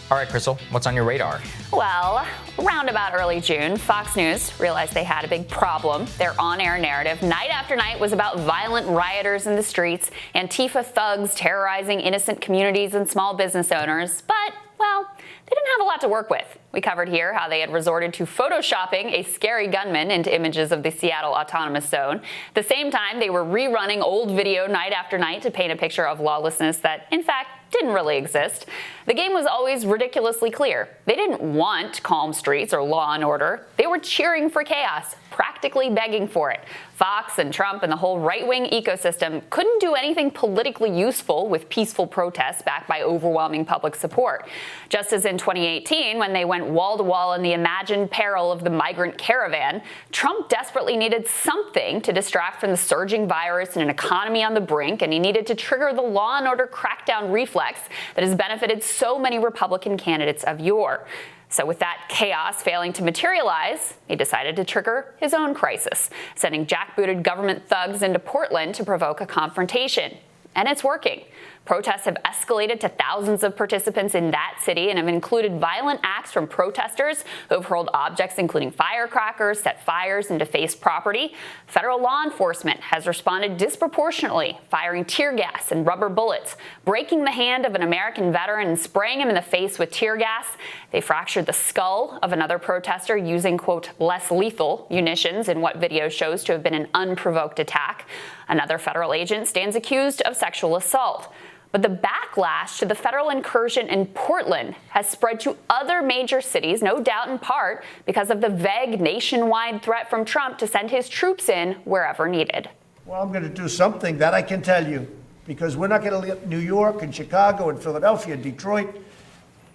All right, Krystal, what's on your radar? Well, around about early June, Fox News realized they had a big problem. Their on-air narrative night after night was about violent rioters in the streets, Antifa thugs terrorizing innocent communities and small business owners. But, well, they didn't have a lot to work with. We covered here how they had resorted to photoshopping a scary gunman into images of the Seattle Autonomous Zone. At the same time, they were rerunning old video night after night to paint a picture of lawlessness that, in fact, didn't really exist. The game was always ridiculously clear. They didn't want calm streets or law and order. They were cheering for chaos, practically begging for it. Fox and Trump and the whole right-wing ecosystem couldn't do anything politically useful with peaceful protests backed by overwhelming public support. Just as in 2018, when they went wall-to-wall in the imagined peril of the migrant caravan, Trump desperately needed something to distract from the surging virus and an economy on the brink, and he needed to trigger the law and order crackdown reflex that has benefited so many Republican candidates of yore. So with that chaos failing to materialize, he decided to trigger his own crisis, sending jackbooted government thugs into Portland to provoke a confrontation. And it's working. Protests have escalated to thousands of participants in that city and have included violent acts from protesters who have hurled objects including firecrackers, set fires, and defaced property. Federal law enforcement has responded disproportionately, firing tear gas and rubber bullets, breaking the hand of an American veteran and spraying him in the face with tear gas. They fractured the skull of another protester using, quote, less lethal munitions in what video shows to have been an unprovoked attack. Another federal agent stands accused of sexual assault. But the backlash to the federal incursion in Portland has spread to other major cities, no doubt in part because of the vague nationwide threat from Trump to send his troops in wherever needed. Well, I'm going to do something that I can tell you, because we're not going to let New York and Chicago and Philadelphia and Detroit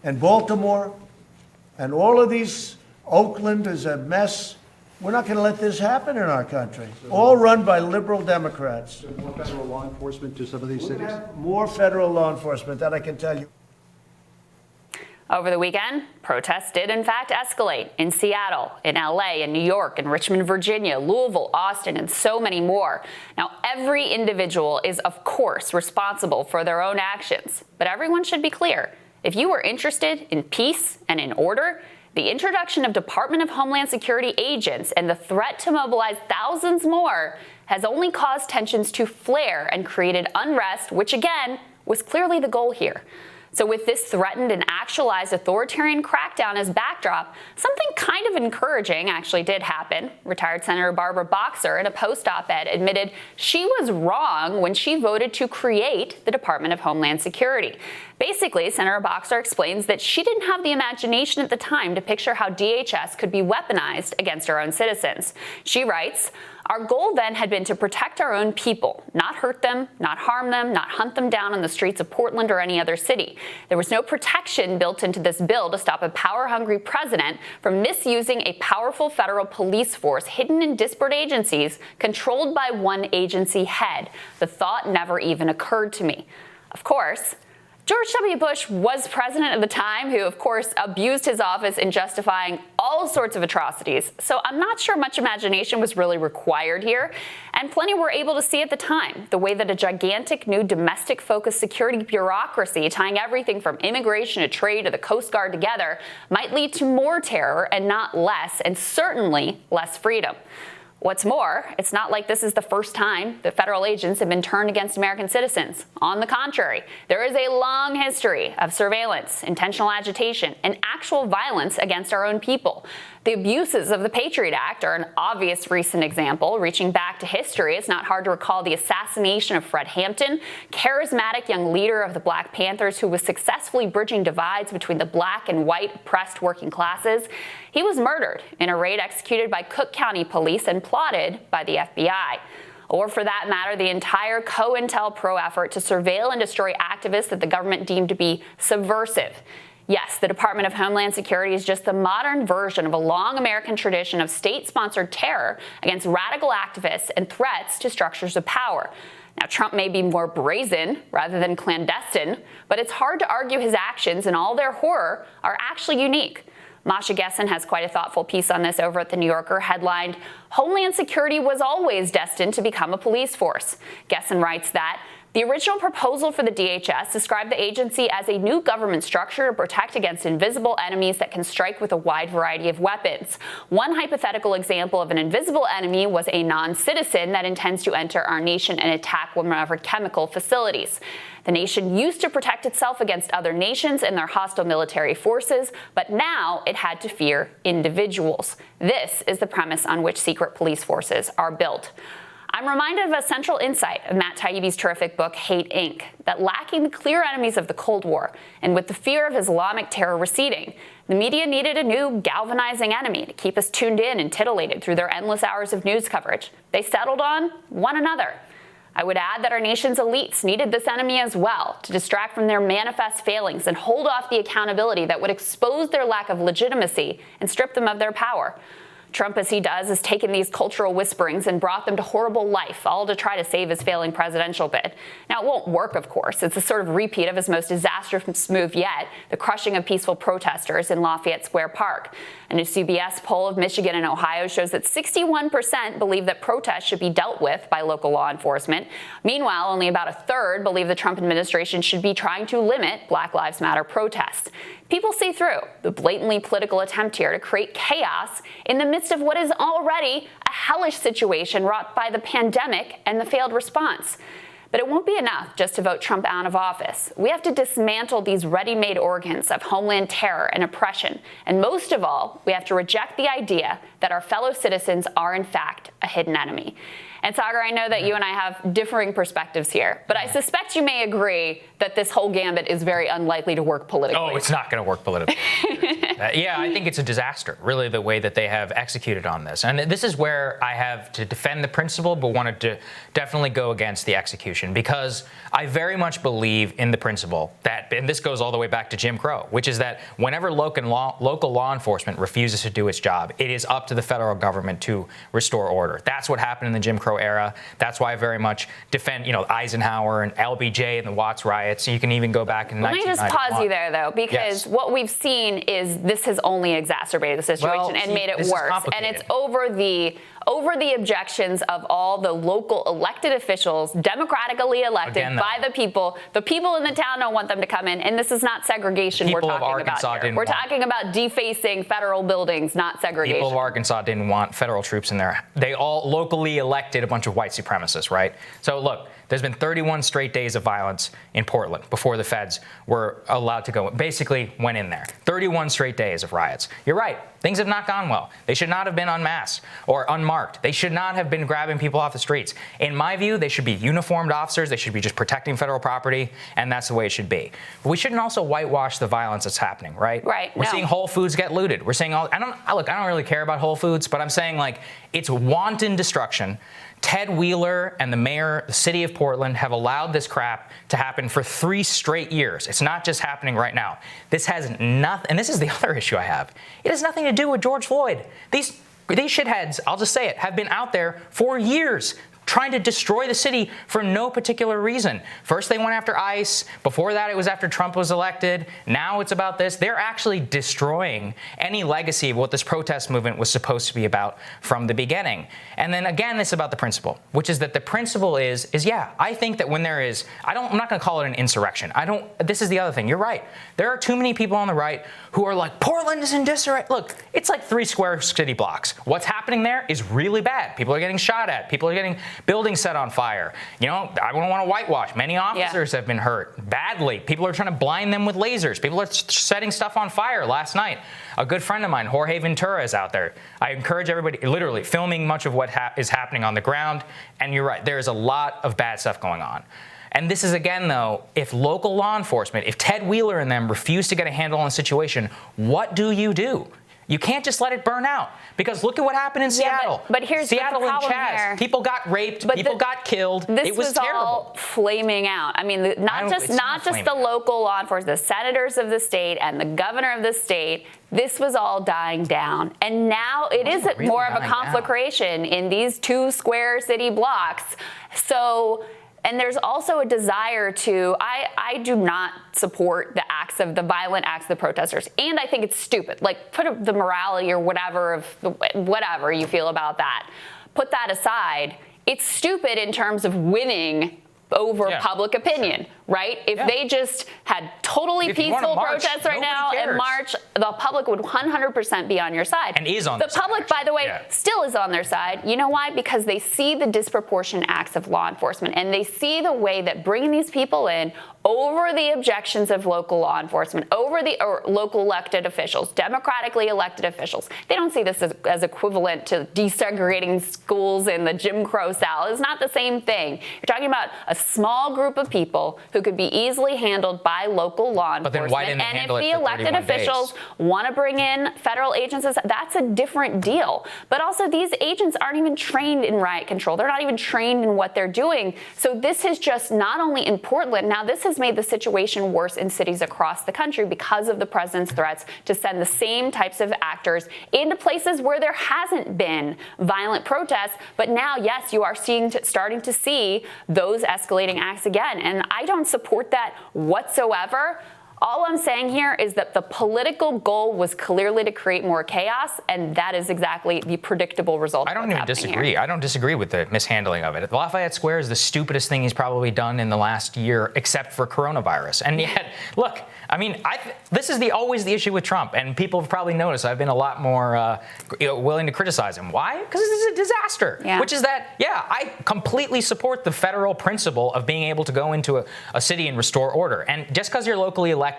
and Baltimore and all of these, Oakland is a mess. We're not going to let this happen in our country. All run by liberal Democrats. So more federal law enforcement to some of these cities? More federal law enforcement, that I can tell you. Over the weekend, protests did in fact escalate in Seattle, in LA, in New York, in Richmond, Virginia, Louisville, Austin, and so many more. Now, every individual is, of course, responsible for their own actions, but everyone should be clear. If you are interested in peace and in order, the introduction of Department of Homeland Security agents and the threat to mobilize thousands more has only caused tensions to flare and created unrest, which again was clearly the goal here. So with this threatened and actualized authoritarian crackdown as backdrop, something kind of encouraging actually did happen. Retired Senator Barbara Boxer, in a post-op-ed, admitted she was wrong when she voted to create the Department of Homeland Security. Basically, Senator Boxer explains that she didn't have the imagination at the time to picture how DHS could be weaponized against our own citizens. She writes, "Our goal then had been to protect our own people, not hurt them, not harm them, not hunt them down on the streets of Portland or any other city. There was no protection built into this bill to stop a power-hungry president from misusing a powerful federal police force hidden in disparate agencies controlled by one agency head. The thought never even occurred to me." Of course, George W. Bush was president at the time, who, of course, abused his office in justifying all sorts of atrocities. So I'm not sure much imagination was really required here. And plenty were able to see at the time the way that a gigantic new domestic-focused security bureaucracy tying everything from immigration to trade to the Coast Guard together might lead to more terror and not less, and certainly less freedom. What's more, it's not like this is the first time that federal agents have been turned against American citizens. On the contrary, there is a long history of surveillance, intentional agitation, and actual violence against our own people. The abuses of the Patriot Act are an obvious recent example. Reaching back to history, it's not hard to recall the assassination of Fred Hampton, charismatic young leader of the Black Panthers who was successfully bridging divides between the black and white oppressed working classes. He was murdered in a raid executed by Cook County police and plotted by the FBI. Or for that matter, the entire COINTELPRO effort to surveil and destroy activists that the government deemed to be subversive. Yes, the Department of Homeland Security is just the modern version of a long American tradition of state-sponsored terror against radical activists and threats to structures of power. Now, Trump may be more brazen rather than clandestine, but it's hard to argue his actions in all their horror are actually unique. Masha Gessen has quite a thoughtful piece on this over at The New Yorker, headlined, "Homeland Security was always destined to become a police force." Gessen writes that The original proposal for the DHS described the agency as a new government structure to protect against invisible enemies that can strike with a wide variety of weapons. One hypothetical example of an invisible enemy was a non-citizen that intends to enter our nation and attack one of our chemical facilities. The nation used to protect itself against other nations and their hostile military forces, but now it had to fear individuals. This is the premise on which secret police forces are built. I'm reminded of a central insight of Matt Taibbi's terrific book, Hate, Inc., that lacking the clear enemies of the Cold War, and with the fear of Islamic terror receding, the media needed a new galvanizing enemy to keep us tuned in and titillated through their endless hours of news coverage. They settled on one another. I would add that our nation's elites needed this enemy as well to distract from their manifest failings and hold off the accountability that would expose their lack of legitimacy and strip them of their power. Trump, as he does, has taken these cultural whisperings and brought them to horrible life, all to try to save his failing presidential bid. Now, it won't work, of course. It's a sort of repeat of his most disastrous move yet, the crushing of peaceful protesters in Lafayette Square Park. A new CBS poll of Michigan and Ohio shows that 61% believe that protests should be dealt with by local law enforcement. Meanwhile, only about a third believe the Trump administration should be trying to limit Black Lives Matter protests. People see through the blatantly political attempt here to create chaos in the midst of what is already a hellish situation wrought by the pandemic and the failed response. But it won't be enough just to vote Trump out of office. We have to dismantle these ready-made organs of homeland terror and oppression. And most of all, we have to reject the idea that our fellow citizens are, in fact, a hidden enemy. And Sagar, I know that you and I have differing perspectives here, but I suspect you may agree that this whole gambit is very unlikely to work politically. Oh, it's not going to work politically. Yeah, I think it's a disaster, really, the way that they have executed on this. And this is where I have to defend the principle, but wanted to definitely go against the execution, because I very much believe in the principle that, and this goes all the way back to Jim Crow, which is that whenever local law enforcement refuses to do its job, it is up to the federal government to restore order. That's what happened in the Jim Crow era. That's why I very much defend, Eisenhower and LBJ and the Watts riots. You can even go back in 1991. Let me just pause you there, though, because what we've seen is this has only exacerbated the situation and made it worse. And it's over the objections of all the local elected officials, democratically elected by the people. The people in the town don't want them to come in, and this is not segregation we're talking about here. We're talking about defacing federal buildings, not segregation. People of Arkansas didn't want federal troops in there. They all locally elected a bunch of white supremacists, right? So look, there's been 31 straight days of violence in Portland before the feds were allowed to go, basically went in there. 31 straight days of riots. You're right. Things have not gone well. They should not have been unmasked or unmarked. They should not have been grabbing people off the streets. In my view, they should be uniformed officers. They should be just protecting federal property, and that's the way it should be. But we shouldn't also whitewash the violence that's happening, right? Right. We're seeing Whole Foods get looted. We're seeing I don't really care about Whole Foods, but I'm saying it's wanton destruction. Ted Wheeler and the mayor, the city of Portland, have allowed this crap to happen for 3 straight years. It's not just happening right now. This has nothing, and this is the other issue I have. It has nothing to do with George Floyd. These shitheads, I'll just say it, have been out there for years trying to destroy the city for no particular reason. First, they went after ICE. Before that, it was after Trump was elected. Now it's about this. They're actually destroying any legacy of what this protest movement was supposed to be about from the beginning. And then again, it's about the principle, which is that the principle is I think that when there is, I'm not going to call it an insurrection. This is the other thing. You're right. There are too many people on the right who are like, Portland is in disarray. Look, it's like 3 square city blocks. What's happening there is really bad. People are getting shot at. People are getting buildings set on fire. I don't want to whitewash. Many officers have been hurt badly. People are trying to blind them with lasers. People are setting stuff on fire. Last night, a good friend of mine, Jorge Ventura, is out there. I encourage everybody, literally filming much of what is happening on the ground. And you're right, there is a lot of bad stuff going on. And this is, again, though, if local law enforcement, if Ted Wheeler and them refuse to get a handle on the situation, what do? You can't just let it burn out, because look at what happened in Seattle. But here's Seattle the problem and Chaz. here. People got raped. People got killed. It was terrible. all flaming out. I mean, not just the local law enforcement, the senators of the state and the governor of the state. This was all dying down, and now it is really more of a conflagration in these 2 square city blocks. So. And there's also a desire to, I do not support the violent acts of the protesters. And I think it's stupid. Put the morality or whatever you feel about that. Put that aside. It's stupid in terms of winning over Yeah. public opinion, right? If they just had totally If you wanna peaceful march, protests right now nobody and cares. march, the public would 100% be on your side. And is on the their side, public, by the way, actually. Yeah. still is on their side. You know why? Because they see the disproportionate acts of law enforcement, and they see the way that bringing these people in over the objections of local law enforcement, over the local elected officials, democratically elected officials. They don't see this as equivalent to desegregating schools in the Jim Crow South. It's not the same thing. You're talking about a small group of people who could be easily handled by local law But enforcement. then why didn't they and handle if it the for elected 31 days? officials want to bring in federal agents, that's a different deal. But also, these agents aren't even trained in riot control. They're not even trained in what they're doing. So this is just not only in Portland. Now, this has made the situation worse in cities across the country because of the president's threats to send the same types of actors into places where there hasn't been violent protests. But now, yes, you are starting to see those escalating acts again. And I don't support that whatsoever. All I'm saying here is that the political goal was clearly to create more chaos, and that is exactly the predictable result. I don't even disagree. I don't disagree with the mishandling of it. Lafayette Square is the stupidest thing he's probably done in the last year, except for coronavirus. And yet, look, I mean, this is always the issue with Trump, and people have probably noticed I've been a lot more willing to criticize him. Why? Because this is a disaster. Yeah. Which is that, I completely support the federal principle of being able to go into a city and restore order. And just because you're locally elected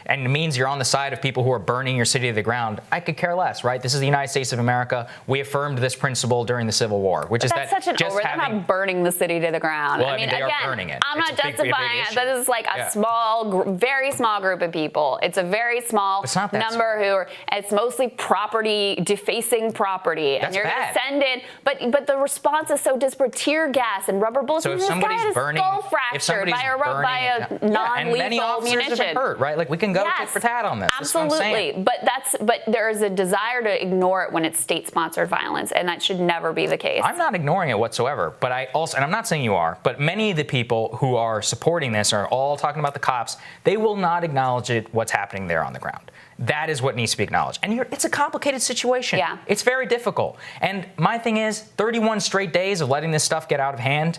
and it means you're on the side of people who are burning your city to the ground, I could care less, right? This is the United States of America. We affirmed this principle during the Civil War, which is that's such an just they're not burning the city to the ground. Well, I mean, they again, are burning it. I'm It's not a big, big justifying it. issue. That is like a very small group of people. It's a very small It's not that number who are, it's mostly property, defacing property. That's and you're bad. going to send in, but the response is so disparate. Tear gas and rubber bullets. So if this guy somebody's had his burning, skull fractured by a non-lethal and many officers munition. have been hurt, right? Like we can go tit for tat on this. Absolutely. That's what I'm saying. But there is a desire to ignore it when it's state-sponsored violence, and that should never be the case. I'm not ignoring it whatsoever, but and I'm not saying you are, but many of the people who are supporting this are all talking about the cops. They will not acknowledge what's happening there on the ground. That is what needs to be acknowledged. And it's a complicated situation. Yeah. It's very difficult. And my thing is, 31 straight days of letting this stuff get out of hand,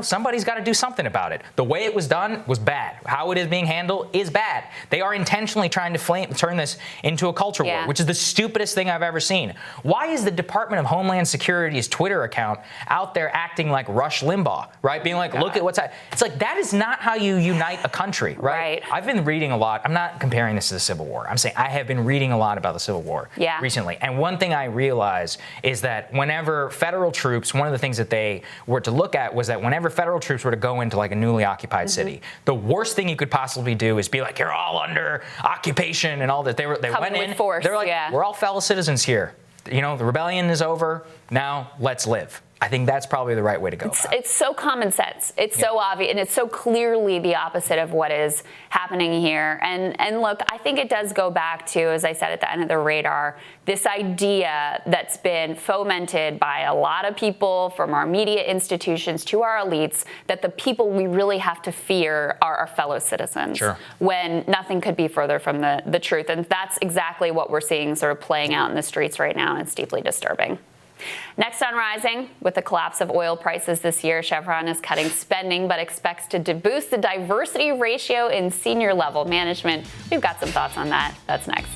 somebody's got to do something about it. The way it was done was bad. How it is being handled is bad. They are intentionally trying to turn this into a culture war, which is the stupidest thing I've ever seen. Why is the Department of Homeland Security's Twitter account out there acting like Rush Limbaugh, right? Being like, look at what's happening. It's like, that is not how you unite a country, right? Right. I've been reading a lot. I'm not comparing this to the Civil War. I'm saying I have been reading a lot about the Civil War recently. And one thing I realized is that whenever federal troops, one of the things that they were to look at was that whenever federal troops were to go into like a newly occupied city, the worst thing you could possibly do is be like, you're all under occupation and all that. They went in, force, they're like, we're all fellow citizens here. The rebellion is over. Now let's live. I think that's probably the right way to go. It's so common sense. It's so obvious, and it's so clearly the opposite of what is happening here. And look, I think it does go back to, as I said at the end of the radar, this idea that's been fomented by a lot of people, from our media institutions to our elites, that the people we really have to fear are our fellow citizens. Sure. When nothing could be further from the truth. And that's exactly what we're seeing sort of playing out in the streets right now, and it's deeply disturbing. Next on Rising, with the collapse of oil prices this year, Chevron is cutting spending but expects to boost the diversity ratio in senior level management. We've got some thoughts on that. That's next.